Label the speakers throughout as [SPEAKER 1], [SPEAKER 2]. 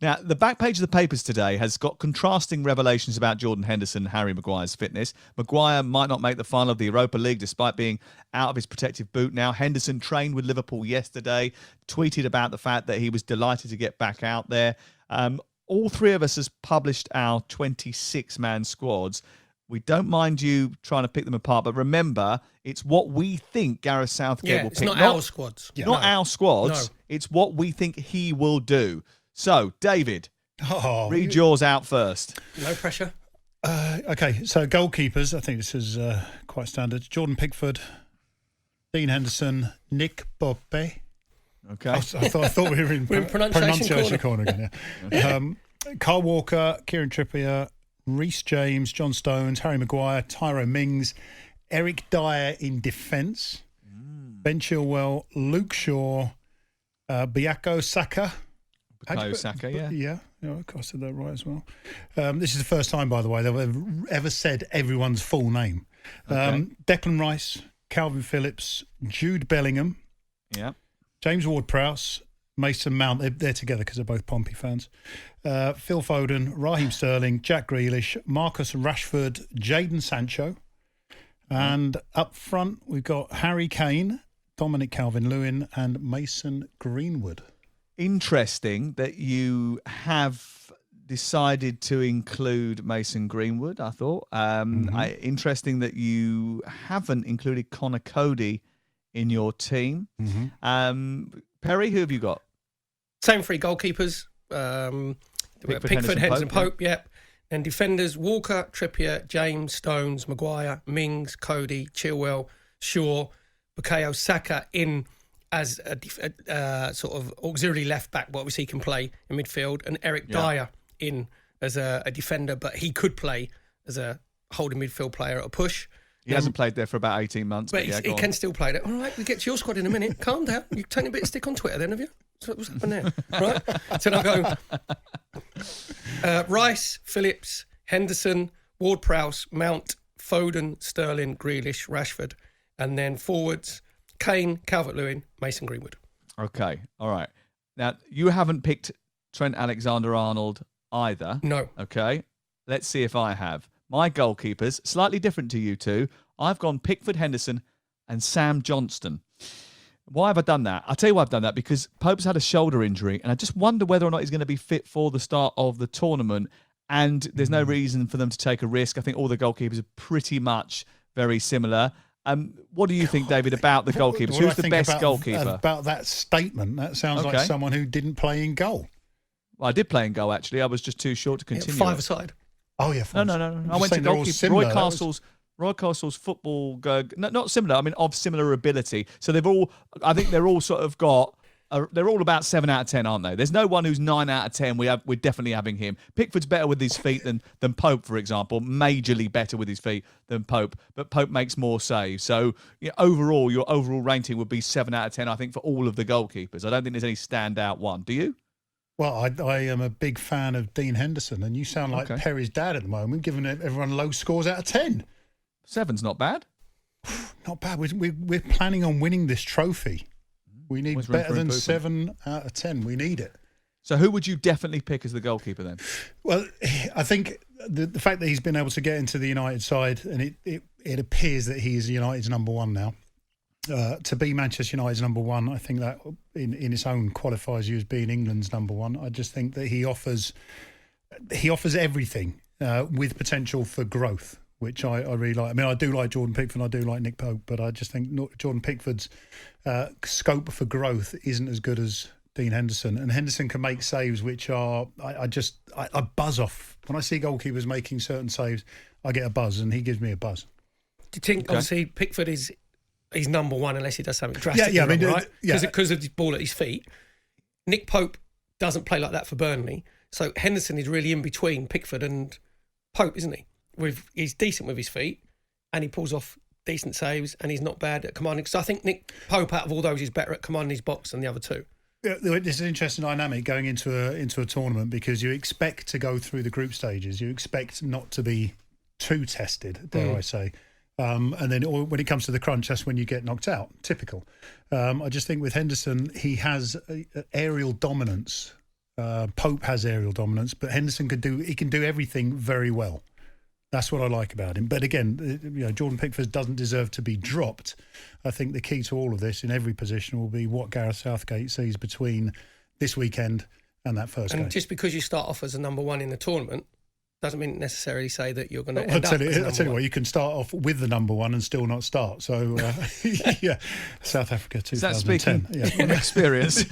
[SPEAKER 1] Now, the back page of the papers today has got contrasting revelations about Jordan Henderson and Harry Maguire's fitness. Maguire might not make the final of the Europa League despite being out of his protective boot now. Henderson trained with Liverpool yesterday, tweeted about the fact that he was delighted to get back out there. All three of us has published our 26-man squads. We don't mind you trying to pick them apart, but remember, it's what we think Gareth Southgate will pick.
[SPEAKER 2] It's not our squads.
[SPEAKER 1] Not our squads. No. It's what we think he will do. So, David, read yours out first.
[SPEAKER 2] No pressure.
[SPEAKER 3] Okay, so goalkeepers, I think this is quite standard. Jordan Pickford, Dean Henderson, Nick Pope.
[SPEAKER 1] Okay.
[SPEAKER 3] I thought we were in pronunciation corner again. Yeah. Kyle Walker, Kieran Trippier, Reece James, John Stones, Harry Maguire, Tyrone Mings, Eric Dyer in defence, Ben Chilwell, Luke Shaw, Bukayo Saka.
[SPEAKER 1] Bukayo Saka, yeah.
[SPEAKER 3] Yeah, I said that right as well. This is the first time, by the way, they've ever said everyone's full name.
[SPEAKER 1] Okay.
[SPEAKER 3] Declan Rice, Calvin Phillips, Jude Bellingham, James Ward-Prowse, Mason Mount. They're together because they're both Pompey fans. Phil Foden, Raheem Sterling, Jack Grealish, Marcus Rashford, Jadon Sancho. And up front, we've got Harry Kane, Dominic Calvert-Lewin and Mason Greenwood.
[SPEAKER 1] Interesting that you have decided to include Mason Greenwood, I thought. Interesting that you haven't included Connor Cody in your team. Perry, who have you got?
[SPEAKER 2] Same three goalkeepers. Pickford, Henderson, Pope, yep. And defenders, Walker, Trippier, James, Stones, Maguire, Mings, Cody, Chilwell, Shaw, Bukayo Saka in as a sort of auxiliary left back, but obviously he can play in midfield, and Eric Dyer in as a defender, but he could play as a holding midfield player at a push.
[SPEAKER 1] He hasn't played there for about 18 months.
[SPEAKER 2] But he can still play there. All right, we'll get to your squad in a minute. Calm down. You're taking a bit of stick on Twitter then, have you? What's happened there? Right? So now I'll go Rice, Phillips, Henderson, Ward-Prowse, Mount, Foden, Sterling, Grealish, Rashford. And then forwards, Kane, Calvert-Lewin, Mason Greenwood.
[SPEAKER 1] Okay, all right. Now, you haven't picked Trent Alexander-Arnold either.
[SPEAKER 2] No.
[SPEAKER 1] Okay, let's see if I have. My goalkeepers, slightly different to you two. I've gone Pickford, Henderson and Sam Johnston. Why have I done that? I'll tell you why I've done that, because Pope's had a shoulder injury, and I just wonder whether or not he's going to be fit for the start of the tournament, and there's no reason for them to take a risk. I think all the goalkeepers are pretty much very similar. What do you think, David, about the goalkeepers? Who's the best goalkeeper?
[SPEAKER 3] About that statement, that sounds like someone who didn't play in goal.
[SPEAKER 1] Well, I did play in goal, actually. I was just too short to continue.
[SPEAKER 2] Five-a-side.
[SPEAKER 3] Oh, yeah.
[SPEAKER 1] No. I went to goalkeeper. Roy Castle's football, not similar, I mean, of similar ability. So I think they're all sort of they're all about 7 out of 10, aren't they? There's no one who's 9 out of 10. We're definitely having him. Pickford's better with his feet than Pope, for example. Majorly better with his feet than Pope. But Pope makes more saves. So overall, your overall rating would be 7 out of 10, I think, for all of the goalkeepers. I don't think there's any standout one. Do you?
[SPEAKER 3] Well, I am a big fan of Dean Henderson, and you sound like Perry's dad at the moment, giving everyone low scores out of 10.
[SPEAKER 1] 7's not bad.
[SPEAKER 3] Not bad. We're planning on winning this trophy. We need better than 7 out of 10. We need it.
[SPEAKER 1] So who would you definitely pick as the goalkeeper then?
[SPEAKER 3] Well, I think the fact that he's been able to get into the United side, and it appears that he's United's number one now. To be Manchester United's number one, I think that in its own qualifies you as being England's number one. I just think that he offers everything with potential for growth, which I really like. I mean, I do like Jordan Pickford, I do like Nick Pope, but I just think Jordan Pickford's scope for growth isn't as good as Dean Henderson. And Henderson can make saves which are, I buzz off. When I see goalkeepers making certain saves, I get a buzz, and he gives me a buzz.
[SPEAKER 2] Do you think, obviously, Pickford he's number one unless he does something drastic, right? Because of his ball at his feet. Nick Pope doesn't play like that for Burnley. So Henderson is really in between Pickford and Pope, isn't he? He's decent with his feet, and he pulls off decent saves, and he's not bad at commanding. So I think Nick Pope, out of all those, is better at commanding his box than the other two.
[SPEAKER 3] Yeah, this is an interesting dynamic going into a tournament, because you expect to go through the group stages. You expect not to be too tested, dare I say. And then when it comes to the crunch, that's when you get knocked out. Typical. I just think with Henderson, he has aerial dominance Pope has aerial dominance, but Henderson can do everything very well. That's what I like about him. But again, Jordan Pickford doesn't deserve to be dropped. I think the key to all of this in every position will be what Gareth Southgate sees between this weekend and that first game.
[SPEAKER 2] And just because you start off as a number one in the tournament doesn't mean necessarily say that you're going to end up as
[SPEAKER 3] I'll tell you what, you can start off with the number one and still not start. So, yeah, South Africa 2010. Is that speaking
[SPEAKER 1] from experience?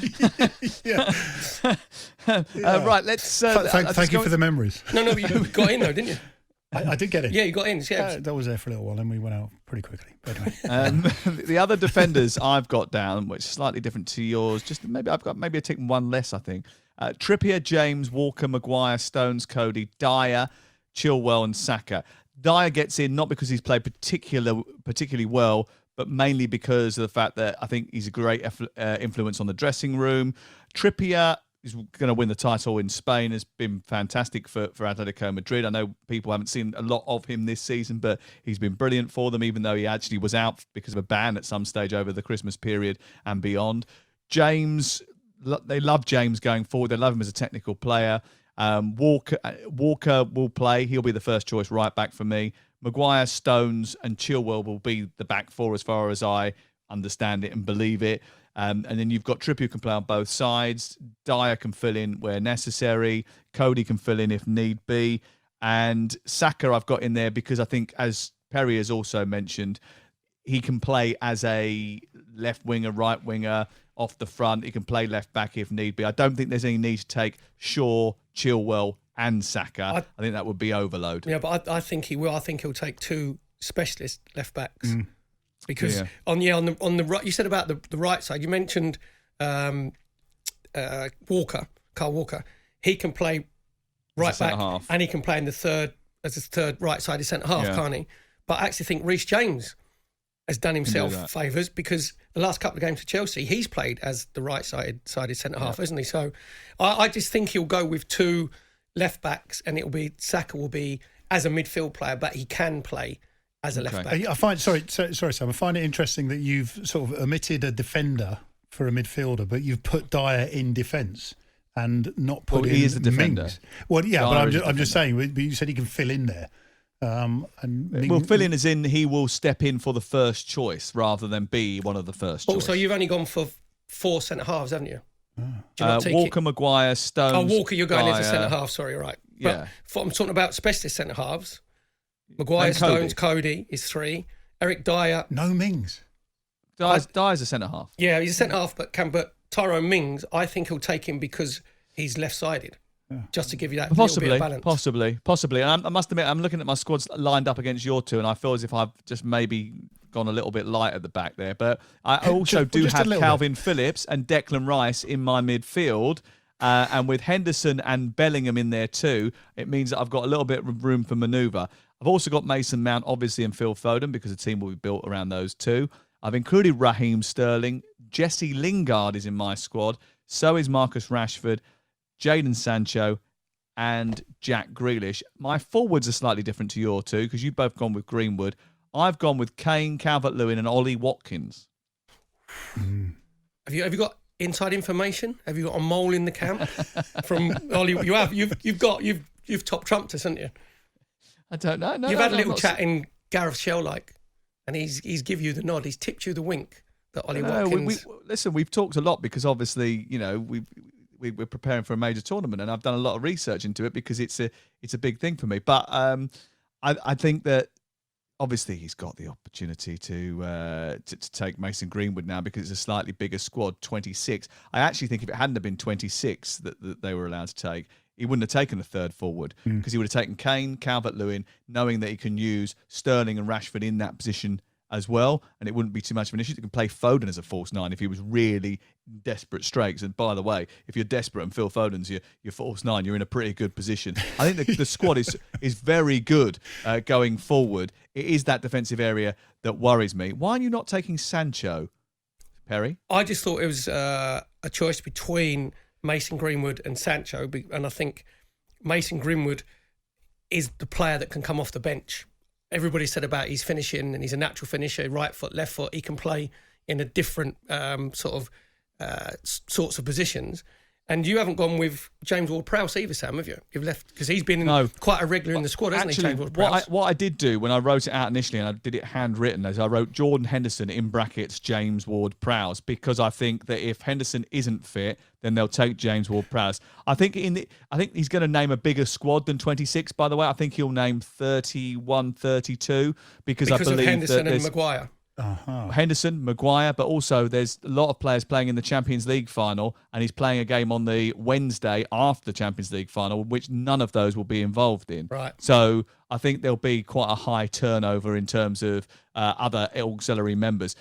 [SPEAKER 1] Right, let's...
[SPEAKER 3] thank you for the memories.
[SPEAKER 2] No, but you got in though, didn't you?
[SPEAKER 3] I did get in.
[SPEAKER 2] Yeah, you got in. Yeah.
[SPEAKER 3] That was there for a little while, and we went out pretty quickly. But anyway.
[SPEAKER 1] The other defenders I've got down, which is slightly different to yours, just maybe I've got maybe a tick one less, I think. Trippier, James, Walker, Maguire, Stones, Cody, Dyer, Chilwell, and Saka. Dyer gets in not because he's played particularly well, but mainly because of the fact that I think he's a great influence on the dressing room. Trippier is going to win the title in Spain, has been fantastic for Atletico Madrid. I know people haven't seen a lot of him this season, but he's been brilliant for them, even though he actually was out because of a ban at some stage over the Christmas period and beyond. James, they love James going forward. They love him as a technical player. Walker will play. He'll be the first choice right back for me. Maguire, Stones, and Chilwell will be the back four as far as I understand it and believe it. And then you've got Trippier who can play on both sides. Dyer can fill in where necessary. Cody can fill in if need be. And Saka I've got in there because I think, as Perry has also mentioned, he can play as a left winger, right winger, off the front. He can play left back if need be. I don't think there's any need to take Shaw, Chilwell and Saka. I think that would be overload.
[SPEAKER 2] Yeah, but I think he will. I think he'll take two specialist left backs. Because on the right, you said about the right side. You mentioned Carl Walker. He can play right back, half. And he can play in the third right-sided centre half, can't he? But I actually think Reece James has done himself favours because the last couple of games for Chelsea, he's played as the right-sided centre half, hasn't he? So I just think he'll go with two left backs, and Saka will be as a midfield player, but he can play as a left back.
[SPEAKER 3] I find sorry, Sam. I find it interesting that you've sort of omitted a defender for a midfielder, but you've put Dyer in defence and not put in.
[SPEAKER 1] He is a defender.
[SPEAKER 3] Mings. Well, yeah, Dyer, but I'm just saying. But you said he can fill in there.
[SPEAKER 1] Will fill in as in he will step in for the first choice rather than be one of the first.
[SPEAKER 2] Also, you've only gone for 4 centre halves, haven't you?
[SPEAKER 1] Walker, Maguire, Stones.
[SPEAKER 2] Oh, Walker, you're going
[SPEAKER 1] Dyer.
[SPEAKER 2] into centre half. Sorry, right.
[SPEAKER 1] Yeah.
[SPEAKER 2] But I'm talking about specialist centre halves. Maguire, Stones, Cody is 3. Eric Dyer.
[SPEAKER 3] No Mings.
[SPEAKER 1] Dyer's a centre half.
[SPEAKER 2] Yeah, he's a centre half, but Tyrone Mings, I think he'll take him because he's left sided. Just to give you that little bit of balance.
[SPEAKER 1] Possibly. And I must admit, I'm looking at my squads lined up against your two, and I feel as if I've just maybe gone a little bit light at the back there. But I also do have Calvin Phillips and Declan Rice in my midfield. And with Henderson and Bellingham in there too, it means that I've got a little bit of room for manoeuvre. I've also got Mason Mount, obviously, and Phil Foden because the team will be built around those two. I've included Raheem Sterling. Jesse Lingard is in my squad. So is Marcus Rashford, Jadon Sancho, and Jack Grealish. My forwards are slightly different to your two because you've both gone with Greenwood. I've gone with Kane, Calvert-Lewin, and Ollie Watkins.
[SPEAKER 2] Have you got inside information? Have you got a mole in the camp from Ollie? You have. You've top trumped us, haven't you?
[SPEAKER 1] I don't know. No,
[SPEAKER 2] you've had a little chat in Gareth Shell, and he's give you the nod. He's tipped you the wink that Ollie Watkins.
[SPEAKER 1] Listen, we've talked a lot because obviously, we're preparing for a major tournament, and I've done a lot of research into it because it's a big thing for me. But I think that obviously he's got the opportunity to take Mason Greenwood now because it's a slightly bigger squad, 26. I actually think if it hadn't have been 26 that they were allowed to take, he wouldn't have taken a third forward because he would have taken Kane, Calvert-Lewin, knowing that he can use Sterling and Rashford in that position as well, and it wouldn't be too much of an issue. He can play Foden as a false 9 if he was really desperate straits. And by the way, if you're desperate and Phil Foden's your false 9, you're in a pretty good position. I think the squad is very good going forward. It is that defensive area that worries me. Why are you not taking Sancho, Perry?
[SPEAKER 2] I just thought it was a choice between Mason Greenwood and Sancho, and I think Mason Greenwood is the player that can come off the bench. Everybody said about his finishing, and he's a natural finisher, right foot, left foot. He can play in a different sorts of positions. And you haven't gone with James Ward-Prowse either, Sam, have you? You've left because he's been quite a regular in the squad, hasn't he, James Ward-Prowse?
[SPEAKER 1] What I did do when I wrote it out initially, and I did it handwritten, is I wrote Jordan Henderson in brackets James Ward-Prowse, because I think that if Henderson isn't fit, then they'll take James Ward-Prowse. I think he's going to name a bigger squad than 26. By the way, I think he'll name 31, 32 because I believe
[SPEAKER 2] of Henderson
[SPEAKER 1] that
[SPEAKER 2] and Maguire.
[SPEAKER 1] Henderson, Maguire, but also there's a lot of players playing in the Champions League final, and he's playing a game on the Wednesday after the Champions League final, which none of those will be involved in.
[SPEAKER 2] Right.
[SPEAKER 1] So I think there'll be quite a high turnover in terms of other auxiliary members.